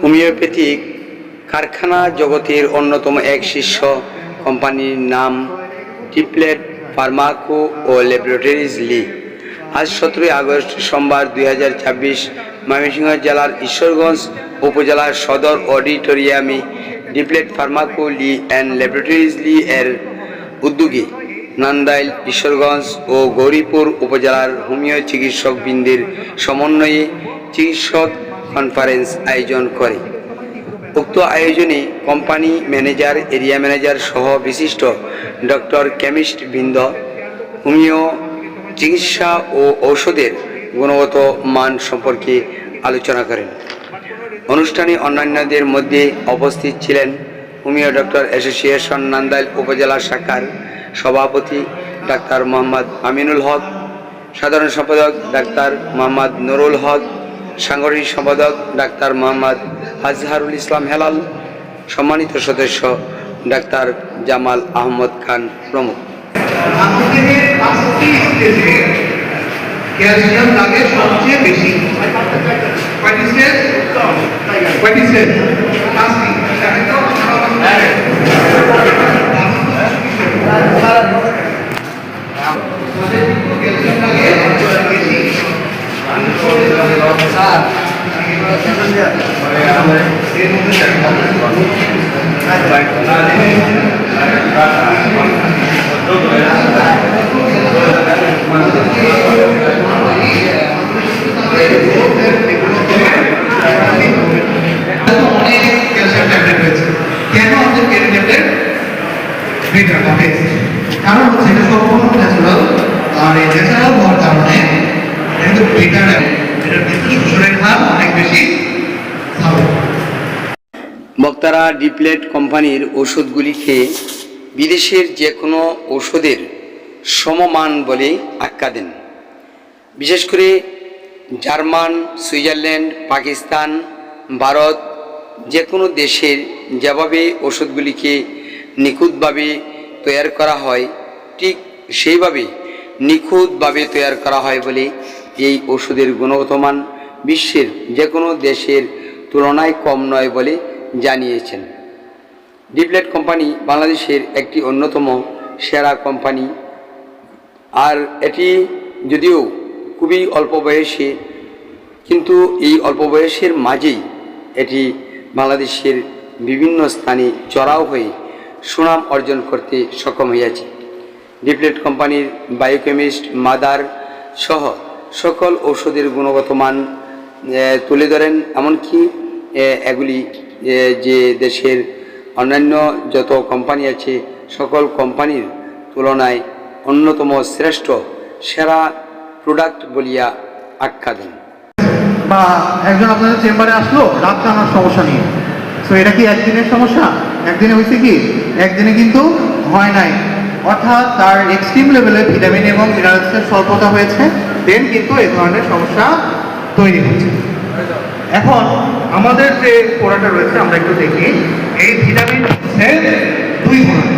Homeopathic কারখানা জগতের অন্যতম এক শীর্ষ কোম্পানির নাম ডিপ্লেট ফার্মাকো ও ল্যাবরেটরিজ লি। আজ 17 আগস্ট সোমবার 2026 ময়মনসিংহ জেলার ঈশ্বরগঞ্জ উপজেলার সদর অডিটোরিয়ামে ডিপ্লেট ফার্মাকো লি অ্যান্ড ল্যাবরেটরিজ লি এর উদ্যোগে নান্দাইল, ঈশ্বরগঞ্জ ও গৌরীপুর উপজেলার হোমিও চিকিৎসকবৃন্দের সমন্বয়ে চিকিৎসক কনফারেন্স আয়োজন করে। উক্ত আয়োজনে কোম্পানি ম্যানেজার, এরিয়া ম্যানেজার সহ বিশিষ্ট ডক্টর, কেমিস্ট বৃন্দ হোমিও চিকিৎসা ও ঔষধের গুণগত মান সম্পর্কে আলোচনা করেন। অনুষ্ঠানে অন্যান্যদের মধ্যে উপস্থিত ছিলেন হোমিও ডক্টর অ্যাসোসিয়েশন নান্দাইল উপজেলা শাখার সভাপতি ডাক্তার মোহাম্মদ আমিনুল হক, সাধারণ সম্পাদক ডাক্তার মোহাম্মদ নুরুল হক, সাংগঠনিক সম্পাদক ডাক্তার মোহাম্মদ আজহারুল ইসলাম হেলাল, সম্মানিত সদস্য ডাক্তার জামাল আহমদ খান প্রমুখ। ক্যালসিয়াম লাগে সবচেয়ে বেশি। কারণ হচ্ছে এটা সম্পূর্ণ ন্যাচারাল, আর এই ন্যাচারাল হওয়ার কারণে কিন্তু বেটার, এটার কিন্তু শরীরের হার অনেক বেশি ভালো। বক্তারা ডিপ্লেট কোম্পানির ওষুধগুলিকে বিদেশের যে কোনো ঔষধের সমমান বলে আখ্যা দেন। বিশেষ করে জার্মান, সুইজারল্যান্ড, পাকিস্তান, ভারত যে কোনো দেশের যেভাবে ওষুধগুলিকে নিখুঁতভাবে তৈরি করা হয়, ঠিক সেইভাবে নিখুঁতভাবে তৈরি করা হয় বলে এই ওষুধের গুণগত মান বিশ্বের যে কোনো দেশের তুলনায় কম নয় বলে জানিয়েছেন। ডিপ্লেট কোম্পানি বাংলাদেশের একটি অন্যতম সেরা কোম্পানি, আর এটি যদিও খুবই অল্প বয়সে, কিন্তু এই অল্প বয়সের মাঝেই এটি বাংলাদেশের বিভিন্ন স্থানে চড়াও হয়ে সুনাম অর্জন করতে সক্ষম হয়েছে। ডিপ্লেট কোম্পানির বায়োকেমিস্ট মাদার সহ সকল ঔষধের গুণগত মান তুলে ধরেন, এমনকি এগুলি যে দেশের অন্যান্য যত কোম্পানি আছে সকল কোম্পানির তুলনায় অন্যতম শ্রেষ্ঠ সেরা প্রোডাক্ট বলিয়া আখ্যা দেন। বা একজন আপনাদের চেম্বারে আসলো রাত টানার সমস্যা নিয়ে, তো এটা কি একদিনের সমস্যা? একদিনে হয়েছে কি? একদিনে কিন্তু হয় নাই, অর্থাৎ তার এক্সট্রিম লেভেলে ভিটামিন এবং মিনারেলসের স্বল্পতা হয়েছে, দেন কিন্তু এই ধরনের সমস্যা তৈরি হচ্ছে। এখন আমাদের যে পোড়াটা রয়েছে আমরা একটু দেখি, এই ভিটামিন হচ্ছে দুই ধরনের।